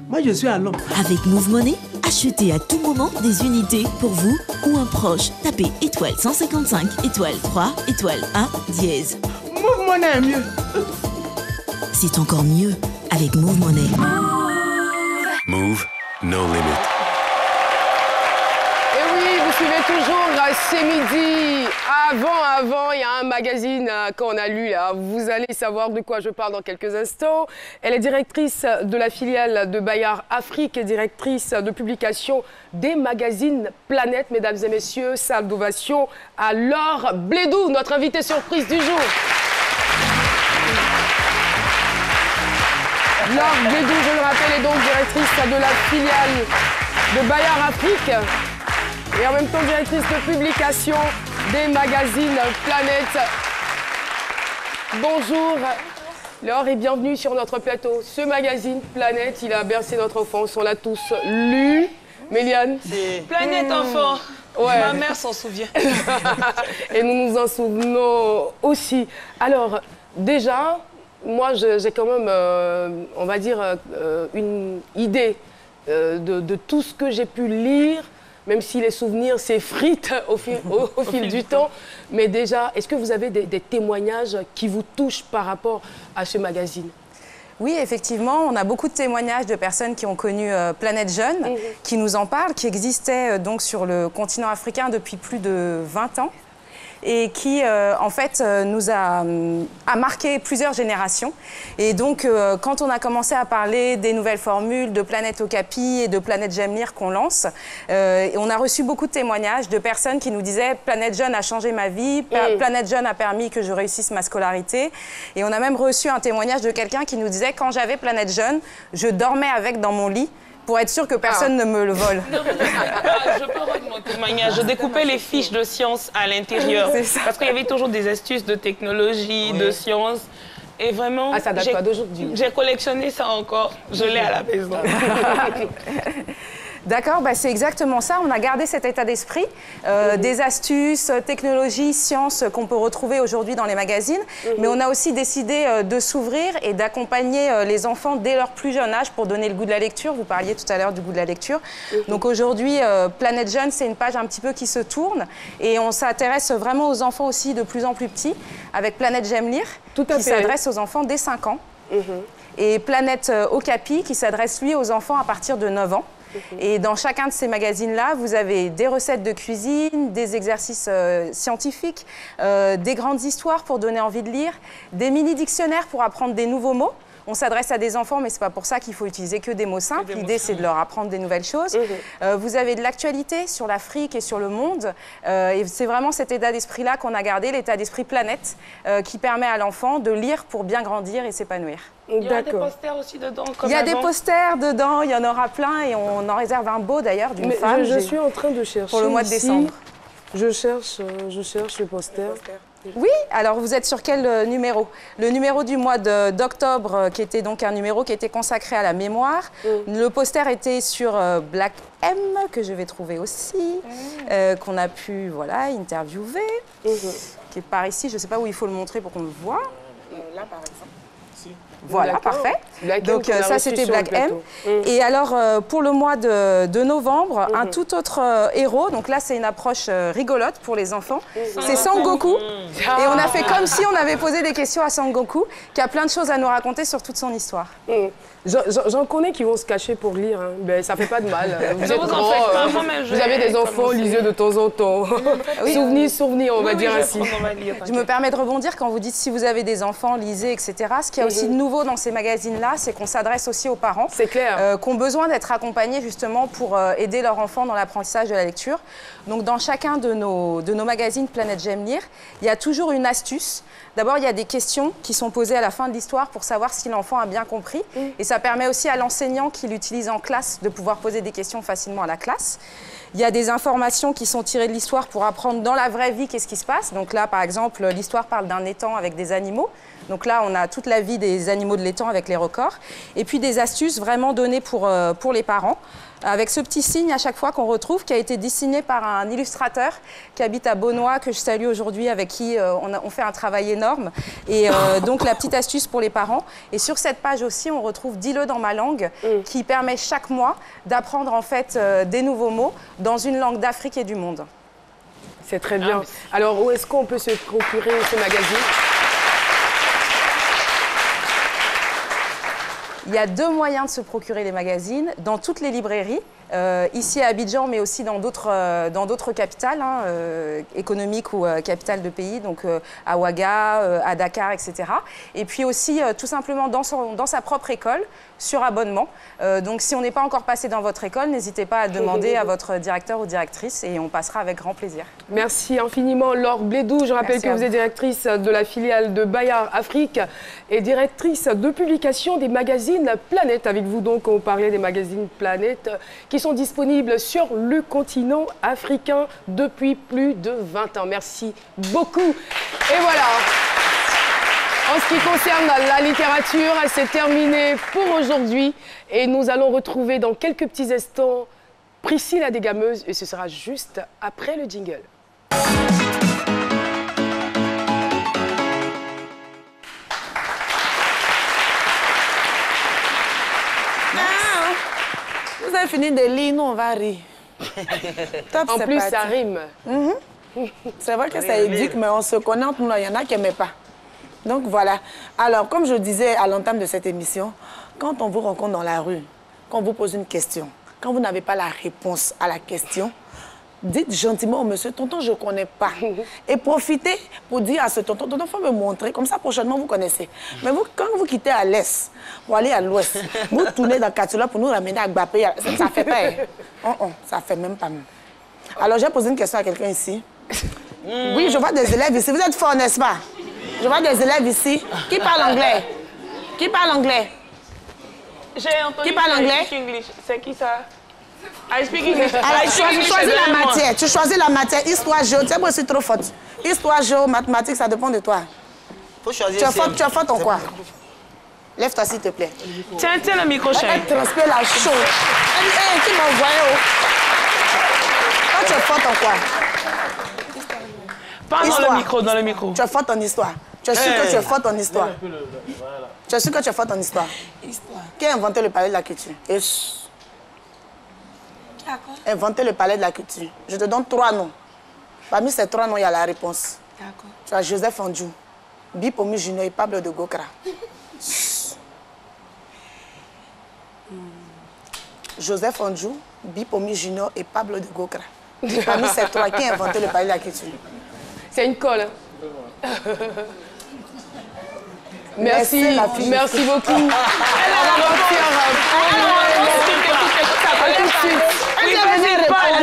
Moi, je suis à l'homme. Avec Move Money, achetez à tout moment des unités pour vous ou un proche. Tapez étoile 155, étoile 3, étoile 1, dièse. Move Money est mieux. C'est encore mieux avec Move Money. Move, no limit. Et oui, vous suivez toujours C'est midi. Avant, il y a un magazine qu'on a lu là. Vous allez savoir de quoi je parle dans quelques instants. Elle est directrice de la filiale de Bayard Afrique et directrice de publication des magazines Planète. Mesdames et messieurs, salle d'ovation à Laure Blédou, notre invitée surprise du jour. Laure Blédou, je le rappelle, est donc directrice de la filiale de Bayard Afrique et en même temps directrice de publication des magazines Planète. Bonjour Laure et bienvenue sur notre plateau. Ce magazine Planète, il a bercé notre enfance, on l'a tous lu. Méliane? Planète enfant. Ouais. Ma mère s'en souvient. Et nous nous en souvenons aussi. Alors, déjà, moi, j'ai quand même, on va dire, une idée de tout ce que j'ai pu lire, même si les souvenirs s'effritent au fil du temps. Mais déjà, est-ce que vous avez des témoignages qui vous touchent par rapport à ce magazine? Oui, effectivement, on a beaucoup de témoignages de personnes qui ont connu Planète Jeune, qui nous en parlent, qui existaient donc sur le continent africain depuis plus de 20 ans. Et qui, en fait, nous a marqué plusieurs générations. Et donc, quand on a commencé à parler des nouvelles formules de Planète Okapi et de Planète J'aime lire qu'on lance, on a reçu beaucoup de témoignages de personnes qui nous disaient « Planète Jeune a changé ma vie, Planète Jeune a permis que je réussisse ma scolarité ». Et on a même reçu un témoignage de quelqu'un qui nous disait « Quand j'avais Planète Jeune, je dormais avec dans mon lit ». Pour être sûr que personne ne me le vole. Je peux rendre mon témoignage. Je découpais les fiches de sciences à l'intérieur. Parce qu'il y avait toujours des astuces de technologie, de sciences. Et vraiment, ça date pas d'aujourd'hui. J'ai collectionné ça encore. Je l'ai à la maison. D'accord, bah c'est exactement ça. On a gardé cet état d'esprit, des astuces, technologies, sciences qu'on peut retrouver aujourd'hui dans les magazines. Mais on a aussi décidé de s'ouvrir et d'accompagner les enfants dès leur plus jeune âge pour donner le goût de la lecture. Vous parliez tout à l'heure du goût de la lecture. Donc aujourd'hui, Planète Jeune, c'est une page un petit peu qui se tourne. Et on s'intéresse vraiment aux enfants aussi de plus en plus petits, avec Planète J'aime lire, qui s'adresse aux enfants dès 5 ans. Et Planète Okapi, qui s'adresse lui aux enfants à partir de 9 ans. Et dans chacun de ces magazines-là, vous avez des recettes de cuisine, des exercices scientifiques, des grandes histoires pour donner envie de lire, des mini-dictionnaires pour apprendre des nouveaux mots. On s'adresse à des enfants, mais ce n'est pas pour ça qu'il faut utiliser que des mots simples. L'idée, c'est de leur apprendre des nouvelles choses. Vous avez de l'actualité sur l'Afrique et sur le monde. Et c'est vraiment cet état d'esprit-là qu'on a gardé, l'état d'esprit planète, qui permet à l'enfant de lire pour bien grandir et s'épanouir. Il y a des posters aussi dedans. Il y a des posters dedans, il y en aura plein et on en réserve un beau d'ailleurs d'une femme. Je suis en train de chercher pour le mois de décembre. Je cherche le poster. Oui, alors vous êtes sur quel numéro? Le numéro du mois d'octobre, qui était donc un numéro qui était consacré à la mémoire. Le poster était sur Black M, que je vais trouver aussi, qu'on a pu interviewer, qui est par ici. Je ne sais pas où il faut le montrer pour qu'on le voie. Là, par exemple. Voilà, parfait. Donc ça, c'était Black M. Et alors, pour le mois de novembre, un tout autre héros. Donc là, c'est une approche rigolote pour les enfants. C'est Sangoku. Et on a fait comme si on avait posé des questions à Sangoku, qui a plein de choses à nous raconter sur toute son histoire. J'en connais qui vont se cacher pour lire. Hein. Ben, ça fait pas de mal. Vous êtes grands, vous avez des enfants, lisez de temps en temps. Souvenir, on va dire ainsi. Je me permets de rebondir quand vous dites si vous avez des enfants, lisez, etc. Ce qu'il y a aussi de nouveau dans ces magazines-là, c'est qu'on s'adresse aussi aux parents. C'est clair. Qui ont besoin d'être accompagnés justement pour aider leur enfant dans l'apprentissage de la lecture. Donc dans chacun de nos magazines Planète J'aime lire, il y a toujours une astuce. D'abord, il y a des questions qui sont posées à la fin de l'histoire pour savoir si l'enfant a bien compris. Et ça permet aussi à l'enseignant qui l'utilise en classe de pouvoir poser des questions facilement à la classe. Il y a des informations qui sont tirées de l'histoire pour apprendre dans la vraie vie qu'est-ce qui se passe. Donc là, par exemple, l'histoire parle d'un étang avec des animaux. Donc là, on a toute la vie des animaux de l'étang avec les records. Et puis des astuces vraiment données pour les parents, avec ce petit signe à chaque fois qu'on retrouve, qui a été dessiné par un illustrateur qui habite à Beaunois, que je salue aujourd'hui, avec qui on fait un travail énorme. Et donc la petite astuce pour les parents. Et sur cette page aussi, on retrouve Dis-le dans ma langue, qui permet chaque mois d'apprendre en fait des nouveaux mots dans une langue d'Afrique et du monde. C'est très bien. Alors, où est-ce qu'on peut se procurer ce magazine ? Il y a 2 moyens de se procurer les magazines, dans toutes les librairies, ici à Abidjan, mais aussi dans d'autres capitales économiques ou capitales de pays, donc à Ouaga, à Dakar, etc. Et puis aussi, tout simplement, dans sa propre école, sur abonnement. Donc si on n'est pas encore passé dans votre école, n'hésitez pas à demander à votre directeur ou directrice et on passera avec grand plaisir. Merci infiniment Laure Blédou. Je rappelle que vous êtes directrice de la filiale de Bayard Afrique et directrice de publication des magazines Planète. Avec vous donc, on parlait des magazines Planète qui sont disponibles sur le continent africain depuis plus de 20 ans. Merci beaucoup. Et voilà. En ce qui concerne la littérature, c'est terminé pour aujourd'hui. Et nous allons retrouver dans quelques petits instants Priscille la dégameuse. Et ce sera juste après le jingle. Vous avez fini de lire, nous on va rire. Top, en plus, parti. ça rime. C'est vrai que ça éduque, mais on se connaît entre nous, il y en a qui n'aimaient pas. Donc voilà. Alors, comme je disais à l'entame de cette émission, quand on vous rencontre dans la rue, quand on vous pose une question, quand vous n'avez pas la réponse à la question, dites gentiment au monsieur, tonton, je ne connais pas. Et profitez pour dire à ce tonton, tonton, il faut me montrer. Comme ça, prochainement, vous connaissez. Mais vous, quand vous quittez à l'est pour aller à l'ouest, vous tournez dans Katula pour nous ramener à Gbapé, ça ne fait pas. Ça ne fait même pas. Alors, j'ai posé une question à quelqu'un ici. Oui, je vois des élèves ici. Vous êtes forts, n'est-ce pas? Je vois des élèves ici. Qui parle anglais? Qui parle anglais? J'ai entendu. Qui parle anglais? C'est qui ça? I speak English. Alors, tu choisis la matière. Tu choisis la matière. Histoire, géo. Tu es aussi trop forte. Histoire, géo, mathématiques, ça dépend de toi. Faut choisir. Tu es forte en quoi? Lève-toi, s'il te plaît. Tiens le micro, chérie. Elle transpire la chaude. Qui m'a envoyé? Toi, tu es forte en quoi? Pas dans le micro. Tu es forte en histoire. Tu es sûr que tu es forte en histoire. Tu es sûr que tu es forte en histoire. Qui a inventé le palais de la culture? Inventer le palais de la culture. Je te donne 3 noms. Parmi ces 3 noms, il y a la réponse. D'accord. Tu as Joseph Andjou, Bipomu Junior et Pablo de Gokra. Joseph Andjou, Bipomu Junior et Pablo de Gokra. Parmi ces 3, qui a inventé le palais de la culture? C'est une colle. Merci beaucoup. Elle va partir.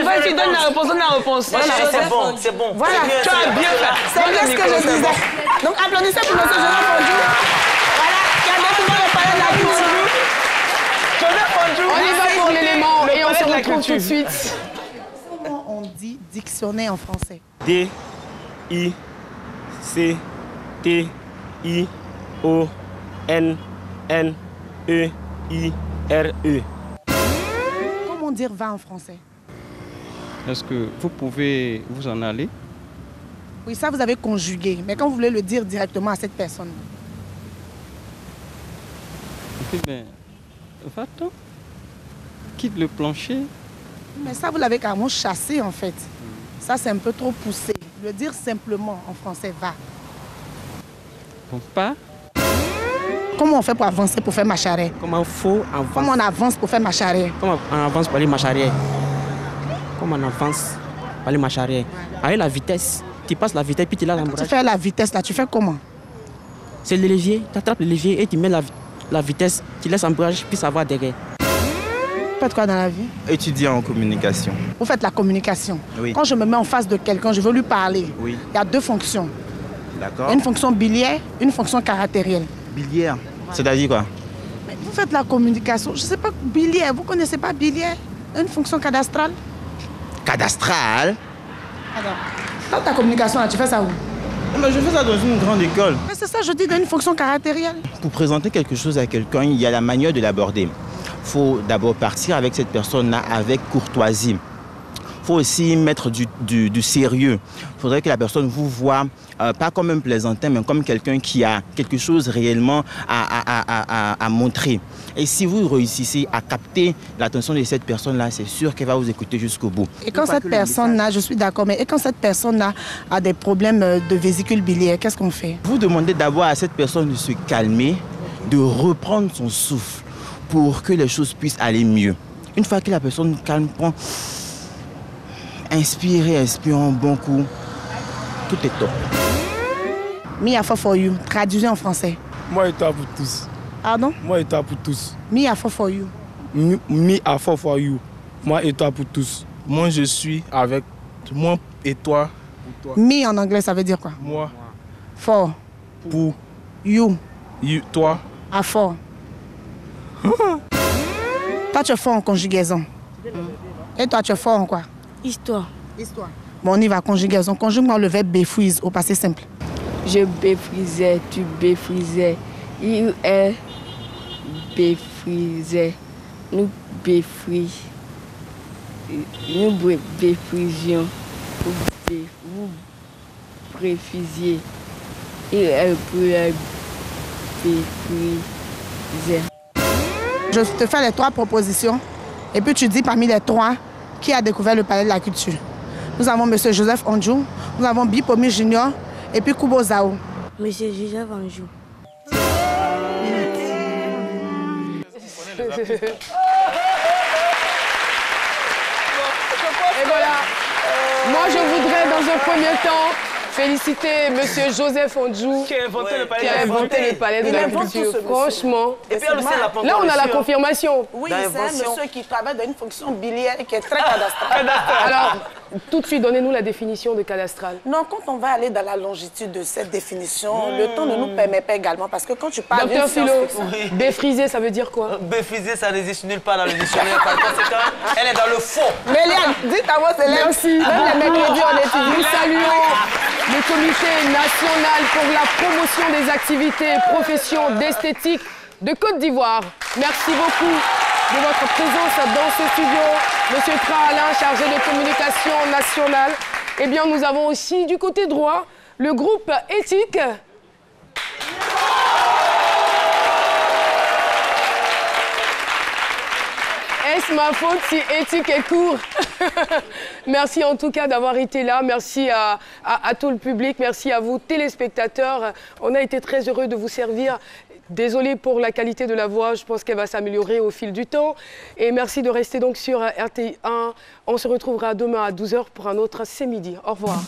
Vas-y, donne la réponse. C'est bon. Voilà, tu as bien fait. C'est bien ce que je disais. Donc applaudissez pour monsieur Joseph Andjou. Voilà, qui a découvert le palais de la culture. Joseph Andjou. On y va pour l'élément et on se retrouve tout de suite. Comment on dit dictionnaire en français? D-I-C-T-I-O-N-N-E-I-R-E. Comment dire va en français? Est-ce que vous pouvez vous en aller? Oui, ça vous avez conjugué. Mais quand vous voulez le dire directement à cette personne? Eh bien, va-t'en. Quitte le plancher. Mais ça, vous l'avez carrément chassé, en fait. Ça, c'est un peu trop poussé. Le dire simplement en français, va. Bon, pas. Comment on fait pour avancer pour faire marche arrière? Comment faut avancer? Comment on avance pour faire marche arrière? Comment on avance pour aller marche arrière? Comment on avance pour aller marche arrière? Avec la vitesse. Tu passes la vitesse puis tu l'as l'embrayage. Tu fais la vitesse là, tu fais comment? C'est le levier. Tu attrapes le levier et tu mets la vitesse. Tu laisses l'embrayage puis ça va derrière. Vous faites quoi dans la vie? Étudiant en communication. Vous faites la communication. Oui. Quand je me mets en face de quelqu'un, je veux lui parler. Oui. Il y a deux fonctions. D'accord. Une fonction biliaire, une fonction caractérielle. Biliaire. C'est-à-dire quoi? Mais vous faites la communication. Je ne sais pas, biliaire. Vous ne connaissez pas biliaire? Une fonction cadastrale? Cadastrale? Alors, dans ta communication, là, tu fais ça où? Mais je fais ça dans une grande école. Mais c'est ça, je dis, dans une fonction caractérielle. Pour présenter quelque chose à quelqu'un, il y a la manière de l'aborder. Il faut d'abord partir avec cette personne-là avec courtoisie. Il faut aussi mettre du sérieux. Il faudrait que la personne vous voit, pas comme un plaisantin, mais comme quelqu'un qui a quelque chose réellement à montrer. Et si vous réussissez à capter l'attention de cette personne-là, c'est sûr qu'elle va vous écouter jusqu'au bout. Et quand cette personne-là, je suis d'accord, mais et quand cette personne-là a des problèmes de vésicule biliaire, qu'est-ce qu'on fait? Vous demandez d'abord à cette personne de se calmer, de reprendre son souffle pour que les choses puissent aller mieux. Une fois que la personne calme, prend... Inspirez un bon coup. Tout est top. Me Afo for you. Traduisez en français. Moi et toi pour tous. Pardon? Moi et toi pour tous. Me Afo for you. Me Afo for you. Moi et toi pour tous. Moi je suis avec moi et toi pour toi. Me en anglais ça veut dire quoi? Moi. For. Pour. You. You. Toi. Afo. Toi tu es fort en conjugaison. Et toi tu es fort en quoi? Histoire. Histoire. Bon, on y va, conjugaison. Conjugue-moi le verbe béfouise au passé simple. Je béfrisais, tu béfrisais. Il béfrisait. Nous béfrisions. Vous béfrisiez. Il béfrisait. Je te fais les 3 propositions. Et puis tu dis parmi les 3 qui a découvert le palais de la culture. Nous avons M. Joseph Onjou, nous avons Bipomi Junior et puis Kubo Zao. M. Joseph Onjou. Et voilà. Moi, je voudrais dans un premier temps féliciter M. Joseph Onjou qui a inventé le palais de la culture. Franchement. Et puis, là, on a la confirmation. Oui, c'est un monsieur qui travaille dans une fonction biliaire qui est très cadastrale. Alors, tout de suite, donnez-nous la définition de cadastral. Non, quand on va aller dans la longitude de cette définition, le temps ne nous permet pas également. Parce que quand tu parles d'une science-fiction... Béfrisé, ça veut dire quoi? Béfrisé, ça n'existe nulle part dans le dictionnaire. Par conséquent, elle est dans le faux. Méliane, dites à moi, c'est l'air. Merci. Même les mercredis, on étudie. Nous saluons le comité national pour la promotion des activités et professions d'esthétique de Côte d'Ivoire. Merci beaucoup de votre présence dans ce studio. Monsieur Trahalin, chargé de communication nationale. Eh bien, nous avons aussi du côté droit le groupe éthique. Est-ce ma faute si éthique est court? Merci en tout cas d'avoir été là. Merci à tout le public. Merci à vous, téléspectateurs. On a été très heureux de vous servir. Désolé pour la qualité de la voix. Je pense qu'elle va s'améliorer au fil du temps. Et merci de rester donc sur RTI 1. On se retrouvera demain à 12h pour un autre C'est Midi. Au revoir.